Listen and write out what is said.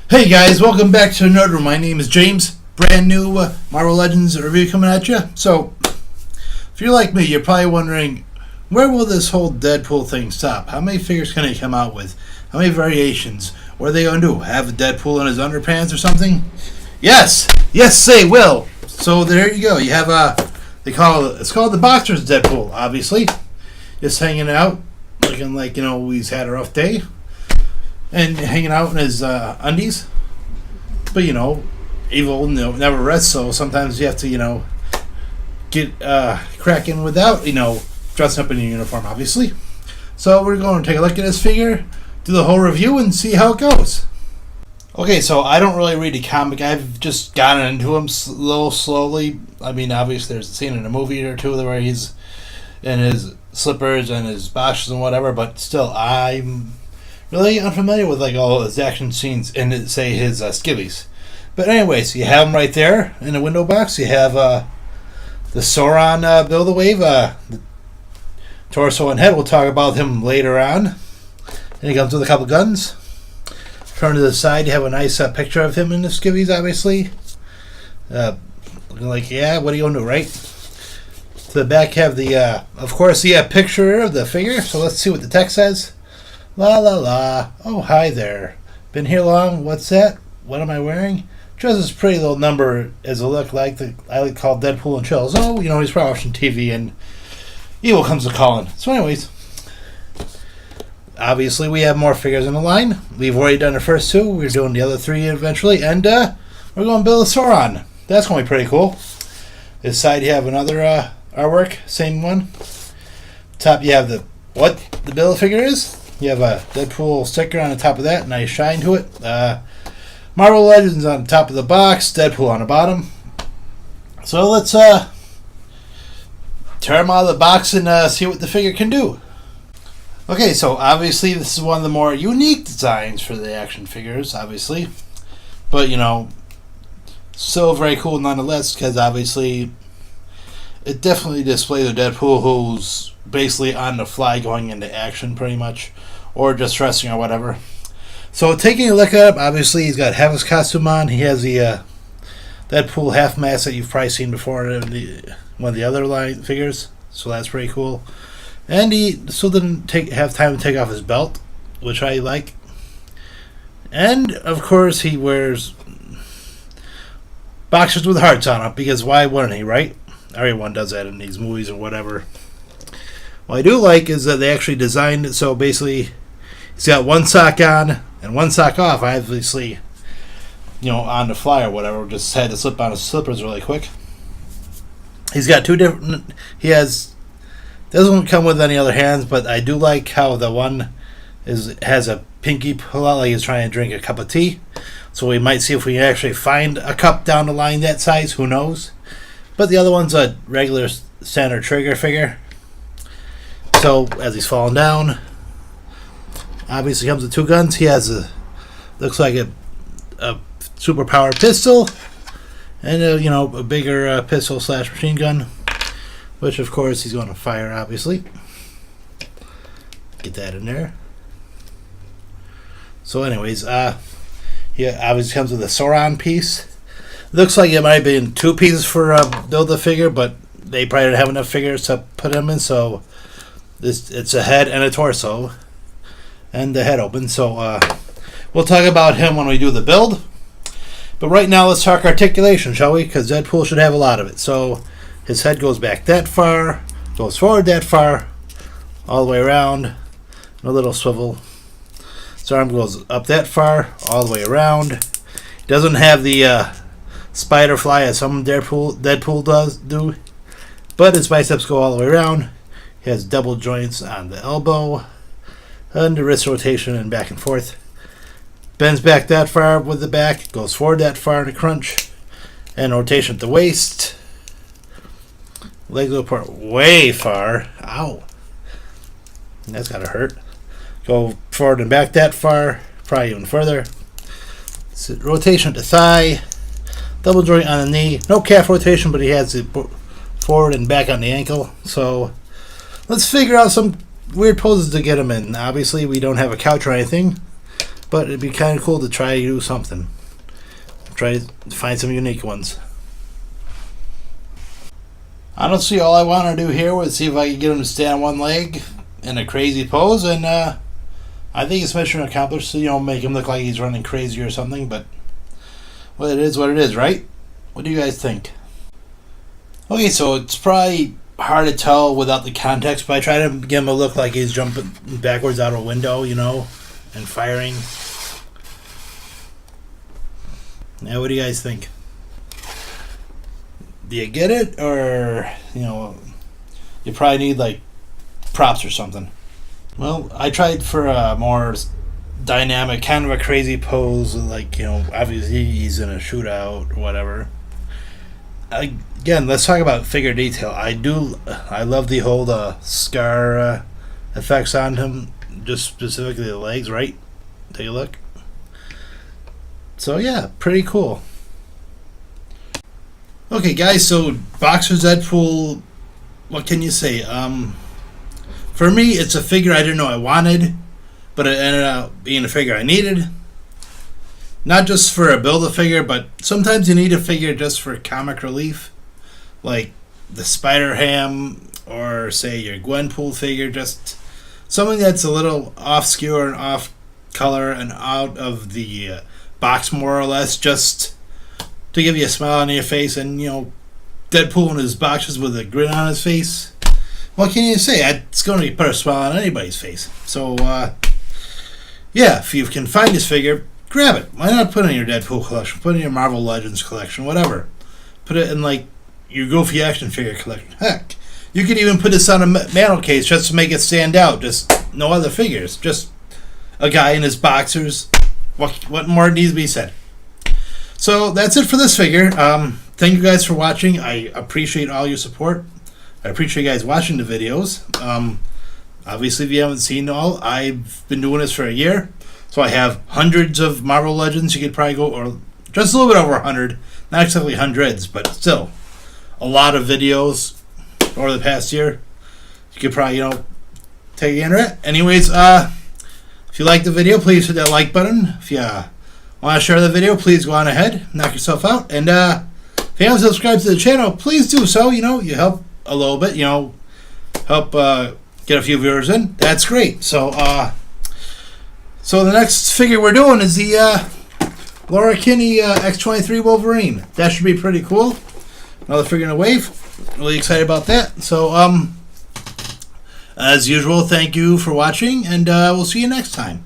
Hey guys, welcome back to Nerd Room. My name is James. Brand new Marvel Legends review coming at you. So, if you're like me, you're probably wondering, where will this whole Deadpool thing stop? How many figures can they come out with? How many variations? What are they going to do? Have a Deadpool in his underpants or something? Yes! Yes, they will! So there you go. You have it's called the Boxer's Deadpool, obviously. Just hanging out, looking like, he's had a rough day. And hanging out in his undies. But, evil never rests, so sometimes you have to, get cracking without, dressing up in your uniform, obviously. So we're going to take a look at this figure, do the whole review, and see how it goes. Okay, so I don't really read the comic. I've just gotten into him a little slowly. I mean, obviously there's a scene in a movie or two where he's in his slippers and his boxers and whatever, but still, I'm really unfamiliar with all his action scenes and say his skivvies. But anyways, you have him right there in the window box. You have the Sauron Build-A-Wave, the torso and head. We'll talk about him later on. And he comes with a couple guns. Turn to the side, you have a nice picture of him in the skivvies, obviously. Looking like, yeah, what are you going to do, right? To the back, you have of course, the picture of the figure. So let's see what the text says. La la la. Oh, hi there. Been here long? What's that? What am I wearing? Just this pretty little number as a look like I like to call Deadpool and Chills. Oh, he's probably watching TV and evil comes to calling. So anyways, obviously we have more figures in the line. We've already done the first two. We're doing the other three eventually. And we're going to build a Sauron. That's going to be pretty cool. This side you have another artwork. Same one. Top you have what the build-a-figure is. You have a Deadpool sticker on the top of that, nice shine to it. Marvel Legends on the top of the box, Deadpool on the bottom. So let's tear them out of the box and see what the figure can do. Okay, so obviously this is one of the more unique designs for the action figures, obviously. But, still very cool nonetheless, because obviously it definitely displays a Deadpool who's basically on the fly going into action pretty much, or just dressing or whatever. So taking a look at him, obviously he's got half his costume on. He has the Deadpool half mask that you've probably seen before in one of the other line figures, so that's pretty cool. And he still didn't have time to take off his belt, which I like. And of course he wears boxers with hearts on them, because why wouldn't he, right? Everyone does that in these movies or whatever. What I do like is that they actually designed it so basically he's got one sock on and one sock off, obviously, on the fly or whatever. Just had to slip on his slippers really quick. He's got two different. Doesn't come with any other hands, but I do like how the one has a pinky pull out like he's trying to drink a cup of tea. So we might see if we can actually find a cup down the line that size. Who knows? But the other one's a regular standard trigger figure. So as he's falling down, obviously comes with two guns. He has looks like a super powered pistol and a bigger pistol / machine gun, which of course he's going to fire. Obviously, get that in there. So anyways, he obviously comes with a Sauron piece. Looks like it might have been two pieces for build the figure, but they probably didn't have enough figures to put him in, so it's a head and a torso, and the head open. So we'll talk about him when we do the build. But right now, let's talk articulation, shall we? Because Deadpool should have a lot of it. So his head goes back that far, goes forward that far, all the way around, and a little swivel. His arm goes up that far, all the way around. He doesn't have the spider fly as some Deadpool does do, but his biceps go all the way around. He has double joints on the elbow and the wrist rotation and back and forth. Bends back that far with the back, goes forward that far in a crunch, and rotation at the waist. Legs go apart way far. Ow. That's gotta hurt. Go forward and back that far, probably even further. Rotation at the thigh. Double joint on the knee. No calf rotation, but he has it forward and back on the ankle. So let's figure out some weird poses to get him in. Obviously, we don't have a couch or anything. But it'd be kind of cool to try to do something. Try to find some unique ones. Honestly, all I want to do here was see if I can get him to stand on one leg in a crazy pose, and I think it's mission accomplished. So, make him look like he's running crazy or something. But well, it is what it is, right? What do you guys think? Okay, so it's probably hard to tell without the context, but I try to get him to look like he's jumping backwards out a window, and firing. Now, what do you guys think? Do you get it, or you probably need like props or something? Well, I tried for a more dynamic, kind of a crazy pose, like obviously he's in a shootout or whatever. Again, let's talk about figure detail. I love the whole scar effects on him, just specifically the legs. Right? Take a look. So yeah, pretty cool. Okay, guys, so Boxer's Deadpool, what can you say? For me, it's a figure I didn't know I wanted, but it ended up being a figure I needed. Not just for a Build-A-Figure, but sometimes you need a figure just for comic relief, like the Spider-Ham, or say your Gwenpool figure, just something that's a little off-skewer and off-color and out of the box more or less, just to give you a smile on your face. And Deadpool in his boxes with a grin on his face, what can you say? It's going to put a smile on anybody's face. So yeah, if you can find this figure, grab it. Why not put it in your Deadpool collection, put it in your Marvel Legends collection, whatever. Put it in like your Goofy action figure collection. Heck, you could even put this on a mantle case just to make it stand out. Just no other figures, just a guy in his boxers. What more needs to be said? So that's it for this figure. Thank you guys for watching. I appreciate all your support. I appreciate you guys watching the videos. Obviously, if you haven't seen all, I've been doing this for a year. So I have hundreds of Marvel Legends. You could probably go, or just a little bit over 100. Not exactly hundreds, but still a lot of videos over the past year. You could probably, take the internet. Anyways, if you like the video, please hit that like button. If you want to share the video, please go on ahead, knock yourself out. And if you haven't subscribed to the channel, please do so. You help a little bit, help get a few viewers in. That's great. So the next figure we're doing is the Laura Kinney X-23 Wolverine. That should be pretty cool. Another figure in a wave. Really excited about that. So as usual, thank you for watching, and we'll see you next time.